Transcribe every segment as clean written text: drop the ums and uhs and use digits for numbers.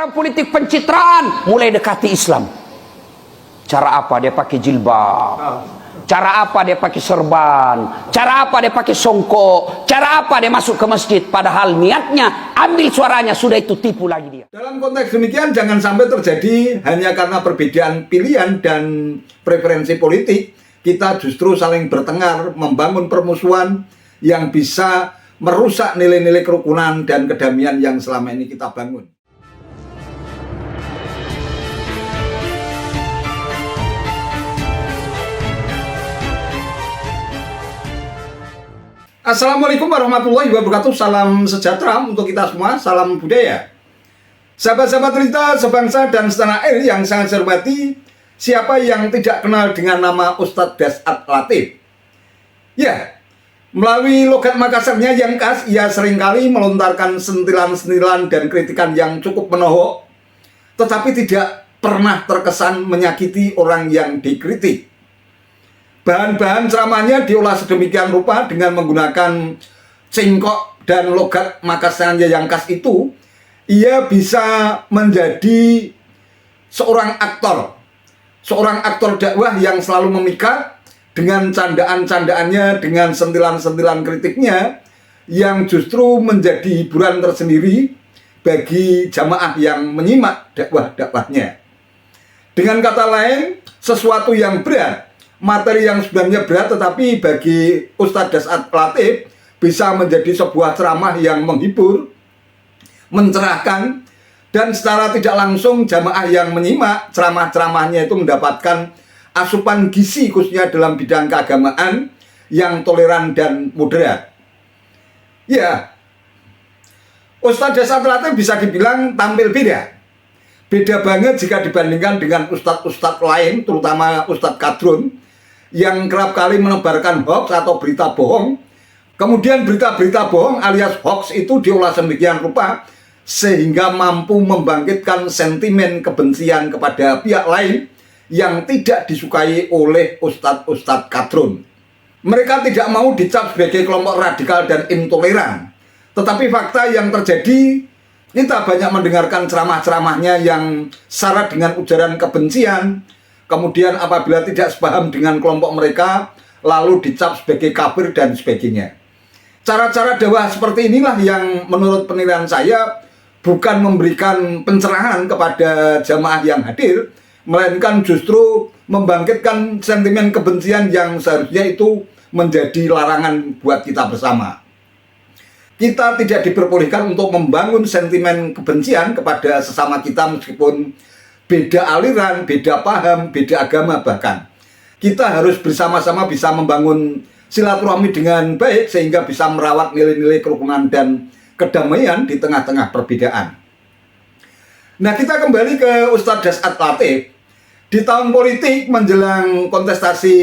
Sekarang politik pencitraan mulai dekati Islam. Cara apa dia pakai jilbab? Cara apa dia pakai serban? Cara apa dia pakai songkok? Cara apa dia masuk ke masjid? Padahal niatnya ambil suaranya, sudah itu tipu lagi dia. Dalam konteks demikian jangan sampai terjadi hanya karena perbedaan pilihan dan preferensi politik kita justru saling bertengkar, membangun permusuhan yang bisa merusak nilai-nilai kerukunan dan kedamaian yang selama ini kita bangun. Assalamualaikum warahmatullahi wabarakatuh. Salam sejahtera untuk kita semua. Salam budaya. Sahabat-sahabat cerita sebangsa dan setanah air yang sangat saya hormati, siapa yang tidak kenal dengan nama Ustadz Dasat Latif? Ya, melalui logat Makassarnya yang khas, ia seringkali melontarkan sentilan-sentilan dan kritikan yang cukup menohok, tetapi tidak pernah terkesan menyakiti orang yang dikritik. Bahan-bahan ceramahnya diolah sedemikian rupa dengan menggunakan cengkok dan logat Makassarnya yang khas itu, ia bisa menjadi seorang aktor dakwah yang selalu memikat dengan candaan-candaannya, dengan sentilan-sentilan kritiknya yang justru menjadi hiburan tersendiri bagi jamaah yang menyimak dakwah-dakwahnya. Dengan kata lain, sesuatu yang berat, materi yang sebenarnya berat, tetapi bagi Ustadz Dasat Latif bisa menjadi sebuah ceramah yang menghibur, mencerahkan, dan secara tidak langsung jamaah yang menyimak ceramah-ceramahnya itu mendapatkan asupan gizi khususnya dalam bidang keagamaan yang toleran dan moderat. Ya, Ustadz Dasat Latif bisa dibilang tampil beda. Beda banget jika dibandingkan dengan ustadz-ustadz lain, terutama Ustadz Kadrun, yang kerap kali menebarkan hoax atau berita bohong. Kemudian berita-berita bohong alias hoax itu diolah sedemikian rupa sehingga mampu membangkitkan sentimen kebencian kepada pihak lain yang tidak disukai oleh ustadz-ustadz Kadrun. Mereka tidak mau dicap sebagai kelompok radikal dan intoleran. Tetapi fakta yang terjadi, kita banyak mendengarkan ceramah-ceramahnya yang syarat dengan ujaran kebencian. Kemudian apabila tidak sepaham dengan kelompok mereka, lalu dicap sebagai kafir dan sebagainya. Cara-cara dakwah seperti inilah yang menurut penilaian saya bukan memberikan pencerahan kepada jamaah yang hadir, melainkan justru membangkitkan sentimen kebencian yang seharusnya itu menjadi larangan buat kita bersama. Kita tidak diperbolehkan untuk membangun sentimen kebencian kepada sesama kita meskipun beda aliran, beda paham, beda agama bahkan. Kita harus bersama-sama bisa membangun silaturahmi dengan baik sehingga bisa merawat nilai-nilai kerukunan dan kedamaian di tengah-tengah perbedaan. Nah, kita kembali ke Ustadz Dasat Latif. Di tahun politik menjelang kontestasi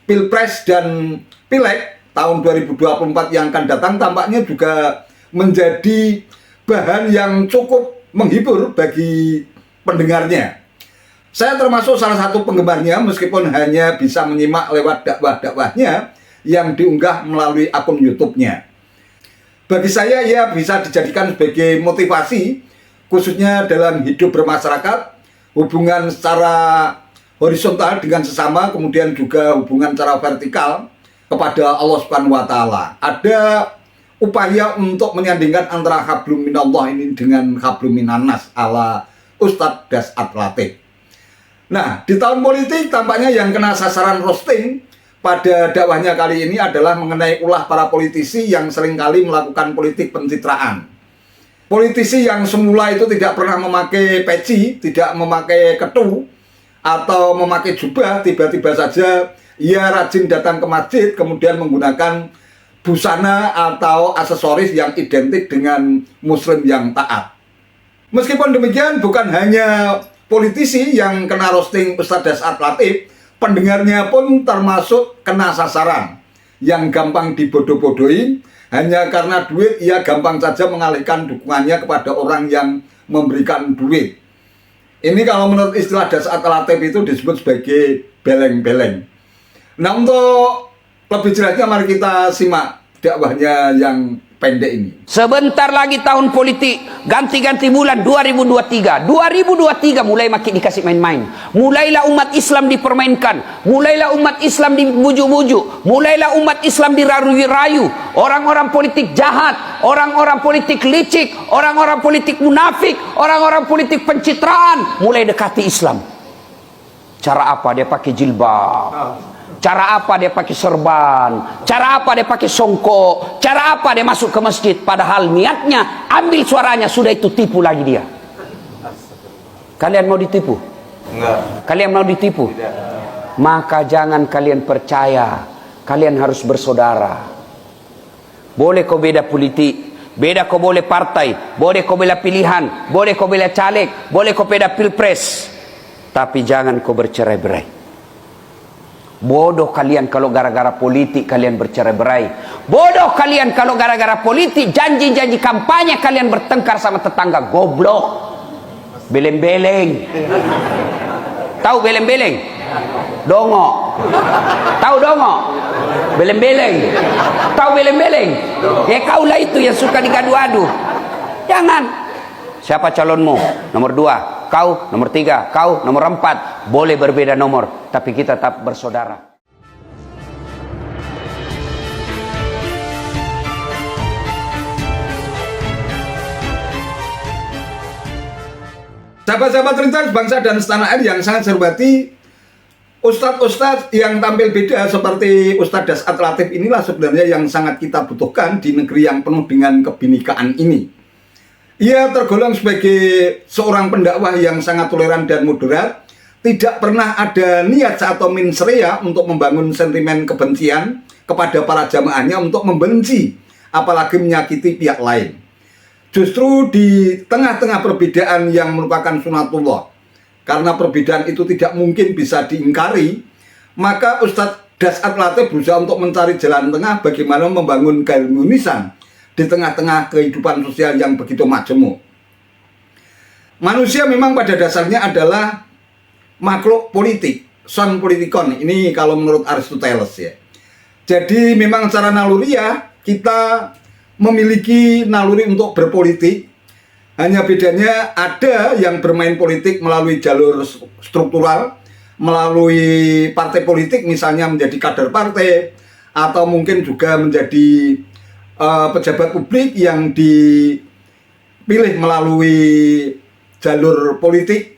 Pilpres dan Pileg tahun 2024 yang akan datang tampaknya juga menjadi bahan yang cukup menghibur bagi pendengarnya. Saya termasuk salah satu penggemarnya meskipun hanya bisa menyimak lewat dakwah-dakwahnya yang diunggah melalui akun YouTube-nya. Bagi saya ia bisa dijadikan sebagai motivasi khususnya dalam hidup bermasyarakat, hubungan secara horizontal dengan sesama, kemudian juga hubungan secara vertikal kepada Allah Subhanahu wa taala. Ada upaya untuk menyandingkan antara hablum minallah ini dengan hablum minannas ala Ustadz Dasat Latif. Nah, di tahun politik tampaknya yang kena sasaran roasting pada dakwahnya kali ini adalah mengenai ulah para politisi yang seringkali melakukan politik pencitraan. Politisi yang semula itu tidak pernah memakai peci, tidak memakai ketu, atau memakai jubah, tiba-tiba saja ia rajin datang ke masjid, kemudian menggunakan busana atau aksesoris yang identik dengan muslim yang taat. Meskipun demikian, bukan hanya politisi yang kena roasting Ustadz Dasat Latif, pendengarnya pun termasuk kena sasaran. Yang gampang dibodoh-bodohi, hanya karena duit, ia gampang saja mengalihkan dukungannya kepada orang yang memberikan duit. Ini kalau menurut istilah Dasat Latif itu disebut sebagai beleng-beleng. Nah, untuk lebih jelasnya mari kita simak dakwahnya yang pendek ini. Sebentar lagi tahun politik, ganti-ganti bulan 2023. 2023 mulai makin dikasih main-main. Mulailah umat Islam dipermainkan. Mulailah umat Islam dibujuk-bujuk. Mulailah umat Islam dirayu-rayu. Orang-orang politik jahat, orang-orang politik licik, orang-orang politik munafik, orang-orang politik pencitraan mulai dekati Islam. Cara apa? Dia pakai jilbab. Cara apa dia pakai serban? Cara apa dia pakai songkok? Cara apa dia masuk ke masjid? Padahal niatnya ambil suaranya, sudah itu tipu lagi dia. Kalian mau ditipu? Enggak. Kalian mau ditipu? Tidak. Maka jangan kalian percaya. Kalian harus bersaudara. Boleh kau beda politik, beda kau boleh partai, boleh kau beda pilihan, boleh kau beda caleg, boleh kau beda pilpres, tapi jangan kau bercerai-berai. Bodoh kalian kalau gara-gara politik kalian bercerai-berai. Bodoh kalian kalau gara-gara politik, janji-janji kampanye kalian bertengkar sama tetangga. Goblok. Beleng-beleng. Tahu beleng-beleng? Dongo. Tahu dongo? Beleng-beleng. Tahu beleng-beleng? Ya kaulah itu yang suka digadu-adu. Jangan. Siapa calonmu? Nomor 2. Kau nomor 3, kau nomor 4. Boleh berbeda nomor, tapi kita tetap bersaudara. Sahabat-sahabat Lintas Bangsa dan Setanah Air yang sangat saya hormati, ustadz-ustadz yang tampil beda seperti Ustadz Dasat Latif inilah sebenarnya yang sangat kita butuhkan di negeri yang penuh dengan kebinekaan ini. Ia tergolong sebagai seorang pendakwah yang sangat toleran dan moderat, tidak pernah ada niat atau mens rea untuk membangun sentimen kebencian kepada para jamaahnya untuk membenci, apalagi menyakiti pihak lain. Justru di tengah-tengah perbedaan yang merupakan sunatullah, karena perbedaan itu tidak mungkin bisa diingkari, maka Ustadz Dasat Latif berusaha untuk mencari jalan tengah bagaimana membangun keharmonisan di tengah-tengah kehidupan sosial yang begitu majemuk. Manusia memang pada dasarnya adalah makhluk politik, son politikon. Ini kalau menurut Aristoteles ya. Jadi memang secara naluriah kita memiliki naluri untuk berpolitik. Hanya bedanya ada yang bermain politik melalui jalur struktural, melalui partai politik misalnya menjadi kader partai, atau mungkin juga menjadi pejabat publik yang dipilih melalui jalur politik.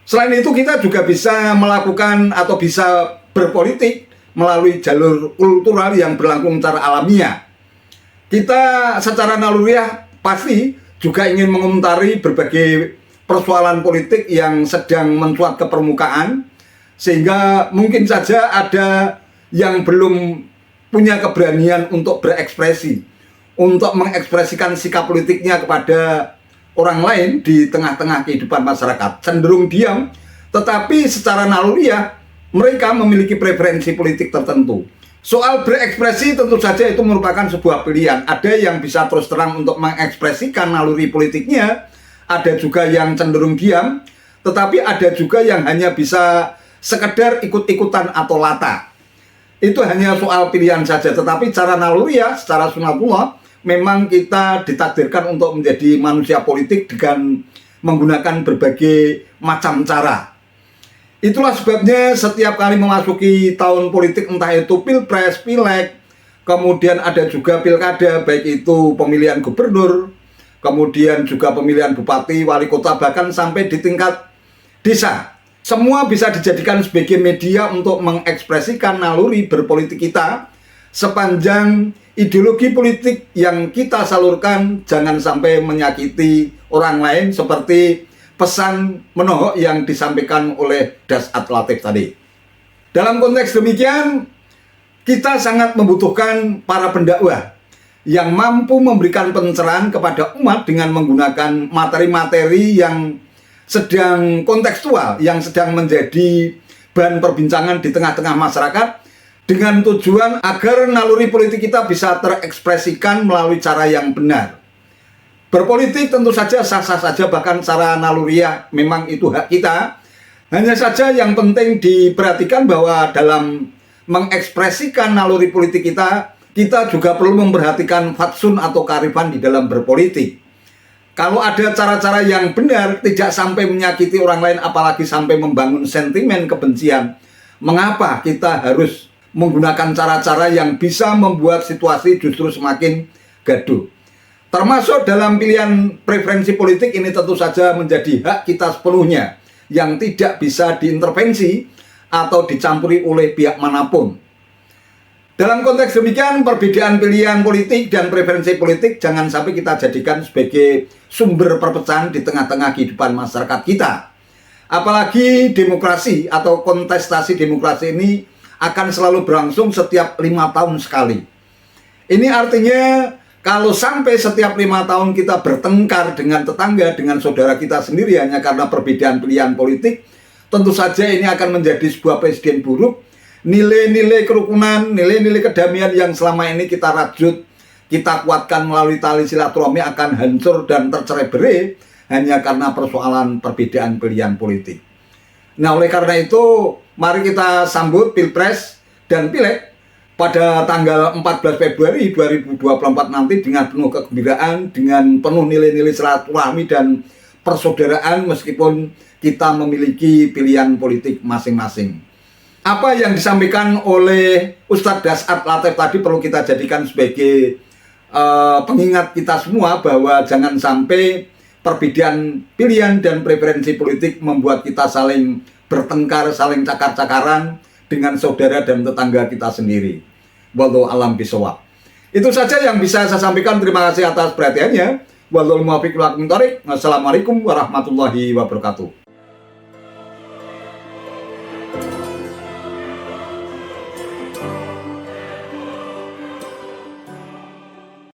Selain itu kita juga bisa melakukan atau bisa berpolitik melalui jalur kultural yang berlangsung secara alamiah. Kita secara naluriah pasti juga ingin mengomentari berbagai persoalan politik yang sedang mencuat ke permukaan, sehingga mungkin saja ada yang belum punya keberanian untuk berekspresi, untuk mengekspresikan sikap politiknya kepada orang lain di tengah-tengah kehidupan masyarakat. Cenderung diam, tetapi secara naluriah mereka memiliki preferensi politik tertentu. Soal berekspresi tentu saja itu merupakan sebuah pilihan. Ada yang bisa terus terang untuk mengekspresikan naluri politiknya, ada juga yang cenderung diam, tetapi ada juga yang hanya bisa sekedar ikut-ikutan atau lata. Itu hanya soal pilihan saja, tetapi secara naluriah, secara sunatullah, memang kita ditakdirkan untuk menjadi manusia politik dengan menggunakan berbagai macam cara. Itulah sebabnya setiap kali memasuki tahun politik, entah itu pilpres, pileg, kemudian ada juga pilkada, baik itu pemilihan gubernur, kemudian juga pemilihan bupati, wali kota, bahkan sampai di tingkat desa. Semua bisa dijadikan sebagai media untuk mengekspresikan naluri berpolitik kita, sepanjang ideologi politik yang kita salurkan jangan sampai menyakiti orang lain, seperti pesan menohok yang disampaikan oleh Dasat Latif tadi. Dalam konteks demikian, kita sangat membutuhkan para pendakwah yang mampu memberikan pencerahan kepada umat dengan menggunakan materi-materi yang sedang kontekstual, yang sedang menjadi bahan perbincangan di tengah-tengah masyarakat, dengan tujuan agar naluri politik kita bisa terekspresikan melalui cara yang benar. Berpolitik tentu saja sah-sah saja, bahkan secara naluriah memang itu hak kita. Hanya saja yang penting diperhatikan bahwa dalam mengekspresikan naluri politik kita, kita juga perlu memperhatikan fatsun atau kearifan di dalam berpolitik. Kalau ada cara-cara yang benar, tidak sampai menyakiti orang lain, apalagi sampai membangun sentimen kebencian, mengapa kita harus menggunakan cara-cara yang bisa membuat situasi justru semakin gaduh? Termasuk dalam pilihan preferensi politik ini tentu saja menjadi hak kita sepenuhnya, yang tidak bisa diintervensi atau dicampuri oleh pihak manapun. Dalam konteks demikian, perbedaan pilihan politik dan preferensi politik jangan sampai kita jadikan sebagai sumber perpecahan di tengah-tengah kehidupan masyarakat kita. Apalagi demokrasi atau kontestasi demokrasi ini akan selalu berlangsung setiap 5 tahun sekali. Ini artinya kalau sampai setiap 5 tahun kita bertengkar dengan tetangga, dengan saudara kita sendiri hanya karena perbedaan pilihan politik, tentu saja ini akan menjadi sebuah presiden buruk. Nilai-nilai kerukunan, nilai-nilai kedamaian yang selama ini kita rajut, kita kuatkan melalui tali silaturahmi akan hancur dan tercerai-berai hanya karena persoalan perbedaan pilihan politik. Nah, oleh karena itu, mari kita sambut Pilpres dan Pileg pada tanggal 14 Februari 2024 nanti dengan penuh kegembiraan, dengan penuh nilai-nilai silaturahmi dan persaudaraan meskipun kita memiliki pilihan politik masing-masing. Apa yang disampaikan oleh Ustadz Das'ad Latif tadi perlu kita jadikan sebagai pengingat kita semua bahwa jangan sampai perbedaan pilihan dan preferensi politik membuat kita saling bertengkar, saling cakar-cakaran dengan saudara dan tetangga kita sendiri. Wallahu a'lam bishawab. Itu saja yang bisa saya sampaikan. Terima kasih atas perhatiannya. Wallahul muwaffiq ila aqwamit thoriq. Wassalamualaikum warahmatullahi wabarakatuh.